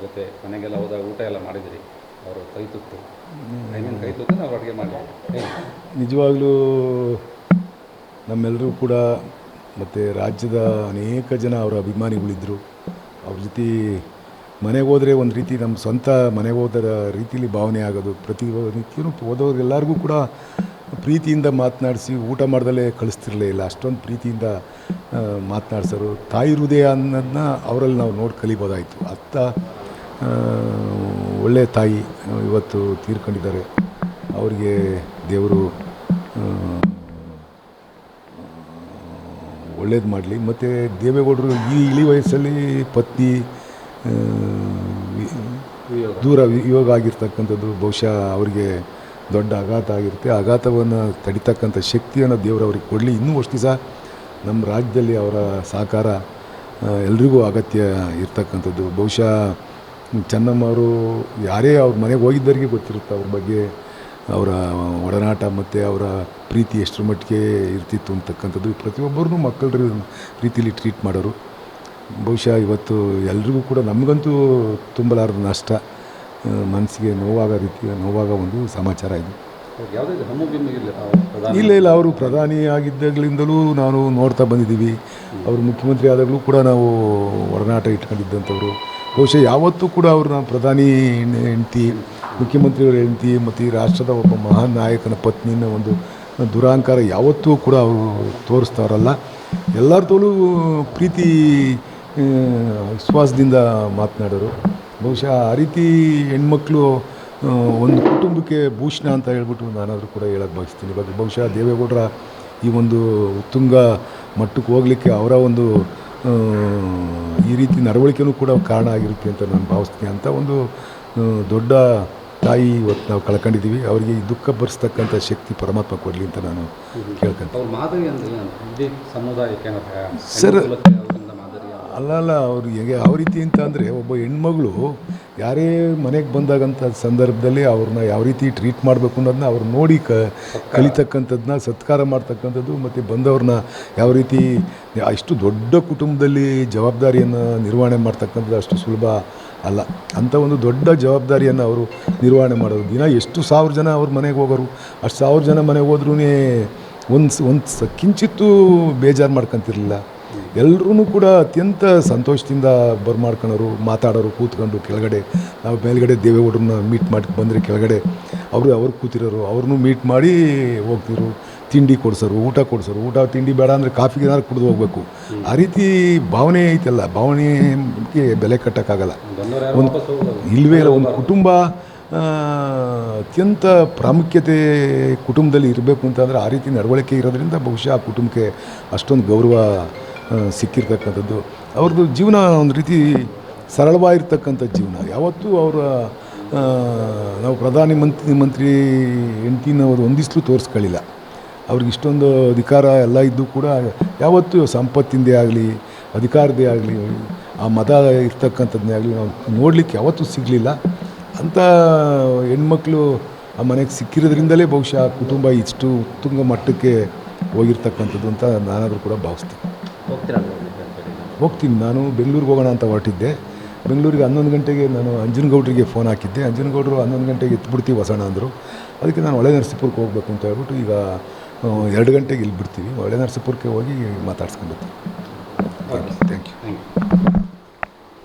ಜೊತೆ ಮನೆಗೆಲ್ಲ ಹೋದಾಗ ಊಟ ಎಲ್ಲ ಮಾಡಿದಿರಿ, ಅವರು ಕೈ ತುತ್ತು ಕೈ ತುತ್ತು ನಾವು ಅಡುಗೆ ಮಾಡಿದ್ವಿ. ನಿಜವಾಗ್ಲೂ ನಮ್ಮೆಲ್ಲರೂ ಕೂಡ ಮತ್ತು ರಾಜ್ಯದ ಅನೇಕ ಜನ ಅವರ ಅಭಿಮಾನಿಗಳಿದ್ದರು. ಅವ್ರ ಜೊತೆ ಮನೆಗೆ ಹೋದರೆ ಒಂದು ರೀತಿ ನಮ್ಮ ಸ್ವಂತ ಮನೆಗೆ ಹೋದ ರೀತಿಯಲ್ಲಿ ಭಾವನೆ ಆಗೋದು. ಪ್ರತಿ ನಿತ್ಯನೂ ಹೋದವ್ರಿಗೆಲ್ಲರಿಗೂ ಕೂಡ ಪ್ರೀತಿಯಿಂದ ಮಾತನಾಡಿಸಿ ಊಟ ಮಾಡ್ದಲೇ ಕಳಿಸ್ತಿರಲಿಲ್ಲ. ಅಷ್ಟೊಂದು ಪ್ರೀತಿಯಿಂದ ಮಾತನಾಡ್ಸೋರು. ತಾಯಿ ಹೃದಯ ಅನ್ನೋದನ್ನ ಅವರಲ್ಲಿ ನಾವು ನೋಡಿ ಕಲಿಬೋದಾಯಿತು. ಅತ್ತ ಒಳ್ಳೆಯ ತಾಯಿ ಇವತ್ತು ತೀರ್ಕೊಂಡಿದ್ದಾರೆ. ಅವರಿಗೆ ದೇವರು ಒಳ್ಳೇದು ಮಾಡಲಿ. ಮತ್ತು ದೇವೇಗೌಡರು ಈ ಇಳಿ ವಯಸ್ಸಲ್ಲಿ ಪತ್ನಿ ದೂರ ವಿಯೋಗ ಆಗಿರ್ತಕ್ಕಂಥದ್ದು ಬಹುಶಃ ಅವರಿಗೆ ದೊಡ್ಡ ಆಘಾತ ಆಗಿರುತ್ತೆ. ಆಘಾತವನ್ನು ತಡಿತಕ್ಕಂಥ ಶಕ್ತಿಯನ್ನು ದೇವರು ಅವ್ರಿಗೆ ಕೊಡಲಿ. ಇನ್ನೂ ಅಷ್ಟು ದಿವಸ ನಮ್ಮ ರಾಜ್ಯದಲ್ಲಿ ಅವರ ಸಹಕಾರ ಎಲ್ರಿಗೂ ಅಗತ್ಯ ಇರ್ತಕ್ಕಂಥದ್ದು. ಬಹುಶಃ ಚೆನ್ನಮ್ಮವರು ಯಾರೇ ಅವ್ರ ಮನೆಗೆ ಹೋಗಿದ್ದವರಿಗೆ ಗೊತ್ತಿರುತ್ತೆ ಅವ್ರ ಬಗ್ಗೆ, ಅವರ ಒಡನಾಟ ಮತ್ತು ಅವರ ಪ್ರೀತಿ ಎಷ್ಟರ ಮಟ್ಟಿಗೆ ಇರ್ತಿತ್ತು ಅಂತಕ್ಕಂಥದ್ದು. ಪ್ರತಿಯೊಬ್ಬರನ್ನೂ ಮಕ್ಕಳ ರೀತಿಯಲ್ಲಿ ಟ್ರೀಟ್ ಮಾಡೋರು. ಬಹುಶಃ ಇವತ್ತು ಎಲ್ರಿಗೂ ಕೂಡ ನಮಗಂತೂ ತುಂಬಲಾರದ ನಷ್ಟ, ಮನಸ್ಸಿಗೆ ನೋವಾಗ ಒಂದು ಸಮಾಚಾರ ಇದು. ಇಲ್ಲ ಅವರು ಪ್ರಧಾನಿ ಆಗಿದ್ದಾಗಲಿಂದಲೂ ನಾನು ನೋಡ್ತಾ ಬಂದಿದ್ದೀವಿ. ಅವರು ಮುಖ್ಯಮಂತ್ರಿ ಆದಾಗಲೂ ಕೂಡ ನಾವು ಒಡನಾಟ ಇಟ್ಕೊಂಡಿದ್ದಂಥವ್ರು. ಬಹುಶಃ ಯಾವತ್ತೂ ಕೂಡ ಅವ್ರನ್ನ ಪ್ರಧಾನಿ ಹೆಂಡತಿ, ಮುಖ್ಯಮಂತ್ರಿಯವರ ಹೆಂಡತಿ ಮತ್ತು ಈ ರಾಷ್ಟ್ರದ ಒಬ್ಬ ಮಹಾನ್ ನಾಯಕನ ಪತ್ನಿನ ಒಂದು ದುರಹಂಕಾರ ಯಾವತ್ತೂ ಕೂಡ ಅವರು ತೋರಿಸ್ತಾರಲ್ಲ. ಎಲ್ಲರದಲ್ಲೂ ಪ್ರೀತಿ ವಿಶ್ವಾಸದಿಂದ ಮಾತನಾಡೋರು. ಬಹುಶಃ ಆ ರೀತಿ ಹೆಣ್ಮಕ್ಳು ಒಂದು ಕುಟುಂಬಕ್ಕೆ ಭೂಷಣ ಅಂತ ಹೇಳ್ಬಿಟ್ಟು ನಾನಾದರೂ ಕೂಡ ಹೇಳಕ್ಕೆ ಬಯಸ್ತೀನಿ. ಬಹುಶಃ ದೇವೇಗೌಡರ ಈ ಒಂದು ಉತ್ತುಂಗ ಮಟ್ಟಕ್ಕೆ ಹೋಗಲಿಕ್ಕೆ ಅವರ ಒಂದು ಈ ರೀತಿ ನಡವಳಿಕೆನೂ ಕೂಡ ಕಾರಣ ಆಗಿರುತ್ತೆ ಅಂತ ನಾನು ಭಾವಿಸ್ತೀನಿ. ಅಂತ ಒಂದು ದೊಡ್ಡ ತಾಯಿ ಇವತ್ತು ನಾವು ಕಳ್ಕೊಂಡಿದ್ದೀವಿ. ಅವರಿಗೆ ಈ ದುಃಖ ಭರಿಸ್ತಕ್ಕಂಥ ಶಕ್ತಿ ಪರಮಾತ್ಮ ಕೊಡಲಿ ಅಂತ ನಾನು ಕೇಳ್ಕೊಂತೀನಿ. ಸರ್ ಅಲ್ಲ ಅವ್ರು ಹೇಗೆ ಯಾವ ರೀತಿ ಅಂತ ಅಂದರೆ, ಒಬ್ಬ ಹೆಣ್ಮಗಳು ಯಾರೇ ಮನೆಗೆ ಬಂದಾಗಂಥ ಸಂದರ್ಭದಲ್ಲಿ ಅವ್ರನ್ನ ಯಾವ ರೀತಿ ಟ್ರೀಟ್ ಮಾಡಬೇಕು ಅನ್ನೋದನ್ನ ಅವ್ರು ನೋಡಿ ಕಲಿತಕ್ಕಂಥದ್ದನ್ನ, ಸತ್ಕಾರ ಮಾಡ್ತಕ್ಕಂಥದ್ದು, ಮತ್ತು ಬಂದವ್ರನ್ನ ಯಾವ ರೀತಿ ಅಷ್ಟು ದೊಡ್ಡ ಕುಟುಂಬದಲ್ಲಿ ಜವಾಬ್ದಾರಿಯನ್ನು ನಿರ್ವಹಣೆ ಮಾಡ್ತಕ್ಕಂಥದ್ದು ಅಷ್ಟು ಸುಲಭ ಅಲ್ಲ. ಅಂಥ ಒಂದು ದೊಡ್ಡ ಜವಾಬ್ದಾರಿಯನ್ನು ಅವರು ನಿರ್ವಹಣೆ ಮಾಡೋದು. ದಿನ ಎಷ್ಟು ಸಾವಿರ ಜನ ಅವ್ರ ಮನೆಗೆ ಹೋಗೋರು. ಅಷ್ಟು ಸಾವಿರ ಜನ ಮನೆಗೆ ಹೋದ್ರೂ ಒಂದು ಕಿಂಚಿತ್ತೂ ಬೇಜಾರು ಮಾಡ್ಕೊತಿರ್ಲಿಲ್ಲ. ಎಲ್ಲರೂ ಕೂಡ ಅತ್ಯಂತ ಸಂತೋಷದಿಂದ ಬರ್ಮಾಡ್ಕೊಳ್ಳೋರು, ಮಾತಾಡೋರು, ಕೂತ್ಕೊಂಡು ಕೆಳಗಡೆ ನಾವು ಮೇಲ್ಗಡೆ ದೇವೇಗೌಡರನ್ನ ಮೀಟ್ ಮಾಡಿ ಬಂದರೆ ಕೆಳಗಡೆ ಅವ್ರು ಕೂತಿರೋರು, ಅವ್ರನ್ನೂ ಮೀಟ್ ಮಾಡಿ ಹೋಗ್ತಿರು. ತಿಂಡಿ ಕೊಡ್ಸೋರು, ಊಟ ಕೊಡ್ಸೋರು. ಊಟ ತಿಂಡಿ ಬೇಡ ಅಂದರೆ ಕಾಫಿಗೆ ಏನಾದ್ರು ಕುಡಿದು ಹೋಗಬೇಕು. ಆ ರೀತಿ ಭಾವನೆ ಐತಲ್ಲ, ಭಾವನೆಗೆ ಬೆಲೆ ಕಟ್ಟೋಕ್ಕಾಗಲ್ಲ. ಇಲ್ಲವೇ ಇಲ್ಲ. ಒಂದು ಕುಟುಂಬ ಅತ್ಯಂತ ಪ್ರಾಮುಖ್ಯತೆ ಕುಟುಂಬದಲ್ಲಿ ಇರಬೇಕು ಅಂತಂದರೆ ಆ ರೀತಿ ನಡವಳಿಕೆ ಇರೋದ್ರಿಂದ ಬಹುಶಃ ಆ ಕುಟುಂಬಕ್ಕೆ ಅಷ್ಟೊಂದು ಗೌರವ ಸಿಕ್ಕಿರ್ತಕ್ಕಂಥದ್ದು. ಅವ್ರದ್ದು ಜೀವನ ಒಂದು ರೀತಿ ಸರಳವಾಗಿರ್ತಕ್ಕಂಥ ಜೀವನ. ಯಾವತ್ತೂ ಅವರ ನಾವು ಪ್ರಧಾನಿ ಮಂತ್ರಿ ಹೆಂಡ್ತಿನ ಅವರು ಒಂದಿಸ್ಲೂ ತೋರಿಸ್ಕೊಳ್ಳಿಲ್ಲ. ಅವ್ರಿಗೆ ಇಷ್ಟೊಂದು ಅಧಿಕಾರ ಎಲ್ಲ ಇದ್ದು ಕೂಡ ಯಾವತ್ತೂ ಸಂಪತ್ತಿಂದೇ ಆಗಲಿ, ಅಧಿಕಾರದೇ ಆಗಲಿ, ಆ ಮತ ಇರ್ತಕ್ಕಂಥದ್ದೇ ಆಗಲಿ ನಾವು ನೋಡಲಿಕ್ಕೆ ಯಾವತ್ತೂ ಸಿಗಲಿಲ್ಲ. ಅಂಥ ಹೆಣ್ಮಕ್ಳು ಆ ಮನೆಗೆ ಸಿಕ್ಕಿರೋದ್ರಿಂದಲೇ ಬಹುಶಃ ಕುಟುಂಬ ಇಷ್ಟು ಉತ್ತುಂಗ ಮಟ್ಟಕ್ಕೆ ಹೋಗಿರ್ತಕ್ಕಂಥದ್ದು ಅಂತ ನಾನಾದರೂ ಕೂಡ ಭಾವಿಸ್ತೀನಿ. ಹೋಗ್ತೀನಿ. ನಾನು ಬೆಂಗಳೂರಿಗೆ ಹೋಗೋಣ ಅಂತ ಹೊರಟಿದ್ದೆ. ಬೆಂಗಳೂರಿಗೆ 11 ಗಂಟೆಗೆ ನಾನು ಅಂಜನಗೌಡರಿಗೆ ಫೋನ್ ಹಾಕಿದ್ದೆ. ಅಂಜನಗೌಡರು 11 ಗಂಟೆಗೆ ಎತ್ಬಿಡ್ತೀವಿ ಹೊಸಣ ಅಂದರು. ಅದಕ್ಕೆ ನಾನು ಹೊಳೆನರಸೀಪುರಕ್ಕೆ ಹೋಗಬೇಕು ಅಂತ ಹೇಳ್ಬಿಟ್ಟು ಈಗ 2 ಗಂಟೆಗೆ ಇಲ್ಲಿ ಬಿಡ್ತೀವಿ. ಹೊಳೆನರಸೀಪುರಕ್ಕೆ ಹೋಗಿ ಮಾತಾಡ್ಸ್ಕೊಂಡು ಬರ್ತೀನಿ. Thank you.